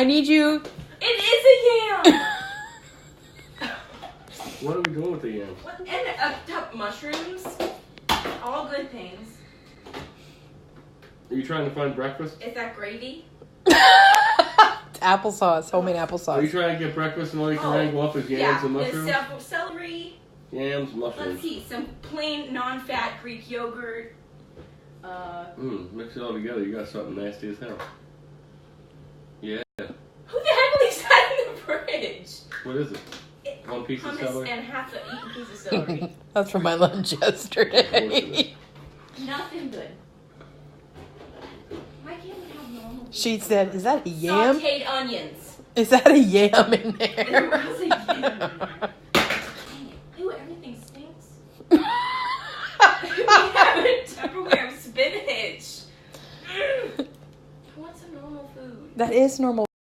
I need you. It is a yam. What are we doing with the yams? And mushrooms. All good things. Are you trying to find breakfast? Is that gravy? Applesauce, homemade Are you applesauce. trying to get breakfast and all you can wrangle up is yams and mushrooms? There's celery. Yams, mushrooms. Let's see, some plain non-fat Greek yogurt. Mix it all together. You got something nasty as hell. Yeah. Who the heck leaves that in the fridge? What is it? One piece of Hummus celery? and half a eaten piece of celery. That's from my lunch yesterday. Nothing good. Why can't we have normal? She said, "Is that a yam? Sauteed onions. Is that a yam in There there?" was a yam in there. Ew, everything stinks. We have a Tupperware of spinach. I want some normal food. That is normal